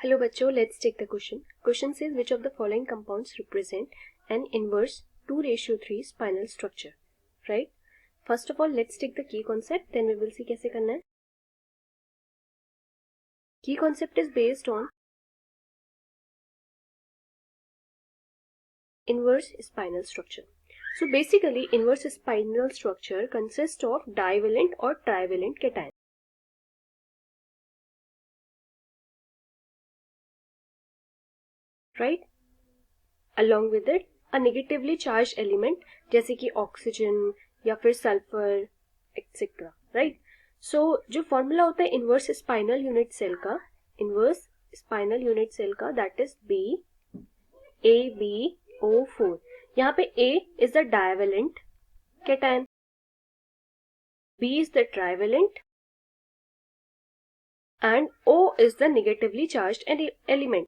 Hello बच्चों, let's take the question. Question says which of the following compounds represent an inverse 2:3 spinal structure, right? First of all, let's take the key concept, then we will see कैसे करना है. Key concept is based on inverse spinal structure. So basically, inverse spinal structure consists of divalent or trivalent cation. Right? Along with it, a negatively charged element जैसे कि oxygen या फिर sulphur etcetera. Right. सो जो formula होता है inverse spinal unit cell का, that is BaBO4. यहाँ पे A is the divalent cation, B is the trivalent and O is the negatively charged element.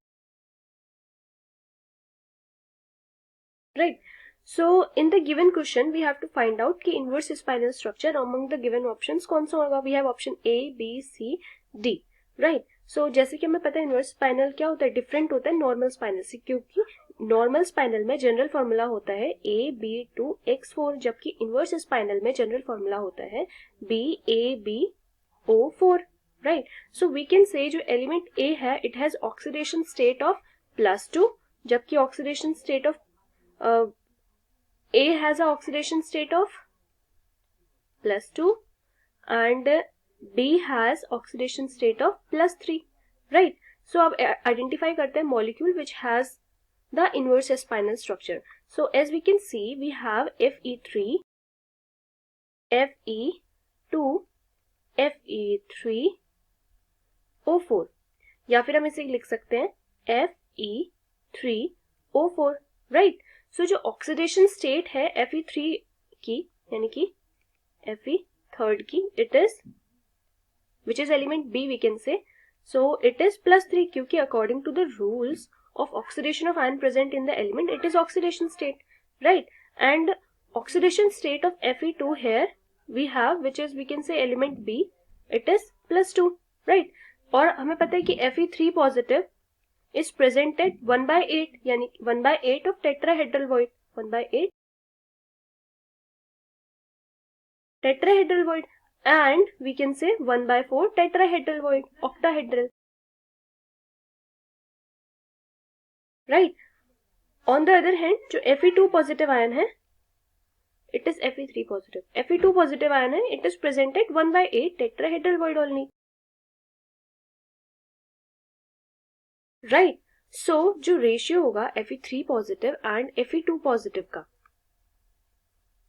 Right. So in the given question we have to find out कि inverse spinal structure among the given options कौन सा होगा. We have option A, B, C, D. Right. So जैसे कि हमें पता है inverse spinal क्या होता है, डिफरेंट होता है नॉर्मल स्पाइनल से, क्योंकि नॉर्मल स्पाइनल में जनरल फॉर्मूला होता है AB2X4, जबकि इनवर्स स्पाइनल में जनरल फॉर्मूला होता है BaBO4. Right. So we can say जो एलिमेंट A है it has oxidation state of +2, जबकि oxidation state of A has a oxidation state of +2 and B has oxidation state of +3. Right. So अब identify करते हैं molecule which has the inverse spinal structure. So as we can see we have Fe3, Fe2, Fe3O4, या फिर हम इसे लिख सकते हैं Fe3O4. राइट. सो जो ऑक्सीडेशन स्टेट है Fe3 की, यानी कि Fe3 की, it is which is element B we can say. So it is +3 क्योंकि according to the rules of oxidation of ion present in the element it is oxidation state. Right. And oxidation state of Fe2 here we have which is we can say element B, it is +2. Right. और हमें पता है कि Fe3 positive is presented 1/8, यानी 1/8 of tetrahedral void, 1/8 tetrahedral void, and we can say 1/4 tetrahedral void, octahedral. Right. On the other hand, जो Fe2 positive ion है, it is Fe3 positive. Fe2 positive ion है, it is presented 1/8 tetrahedral void only. Right. So जो ratio होगा Fe3 positive and Fe2 positive का,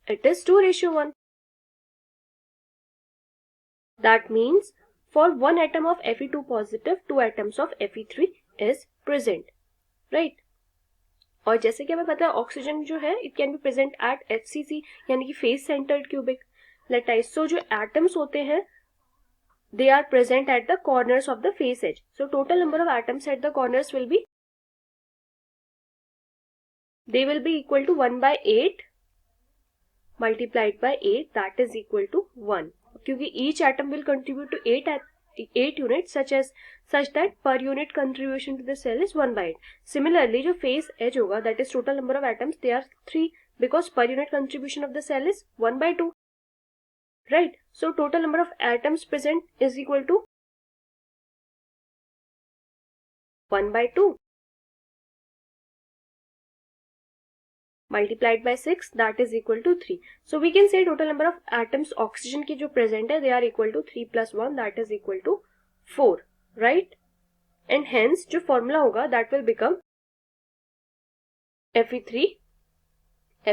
it is 2:1. That means for one atom of Fe2 positive, 2 atoms of Fe3 is present. Right. और जैसे कि हमें पता है ऑक्सीजन जो है it can be present at FCC, यानी कि फेस सेंटर्ड क्यूबिक लैटाइस. सो जो एटम्स होते हैं they are present at the corners of the face edge. So total number of atoms at the corners will be equal to 1/8 multiplied by 8, that is equal to 1. क्योंकि each atom will contribute to 8 units such that per unit contribution to the cell is 1/8. Similarly जो face edge होगा, that is total number of atoms, they are 3 because per unit contribution of the cell is 1/2. Right. So total number of atoms present is equal to 1/2 multiplied by 6, that is equal to 3. So we can say total number of atoms oxygen की जो present है they are equal to 3 + 1, that is equal to 4. Right. And hence जो formula होगा that will become Fe3,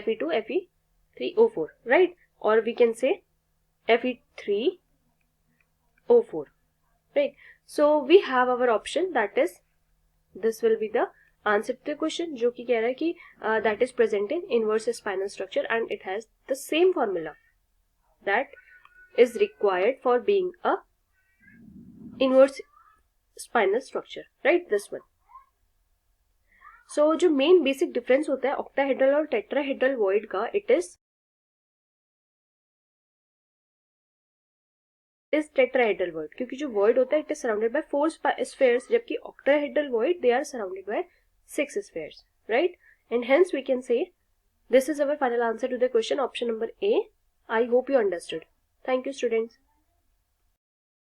Fe2, Fe3O4. Right. Or we can say Fe3O4. Right. So we have our option, that is this will be the answer to the question, जो कि कह रहा है कि that is present in inverse spinal structure and it has the same formula that is required for being a inverse spinal structure. Right. This one. So जो main basic difference होता है octahedral और tetrahedral void का, it is is tetrahedral void, क्योंकि जो void होता है it is surrounded by 4 spheres, जबकि octahedral void they are surrounded by 6 spheres, right? And hence we can say this is our final answer to the question option number A. I hope you understood. Thank you students.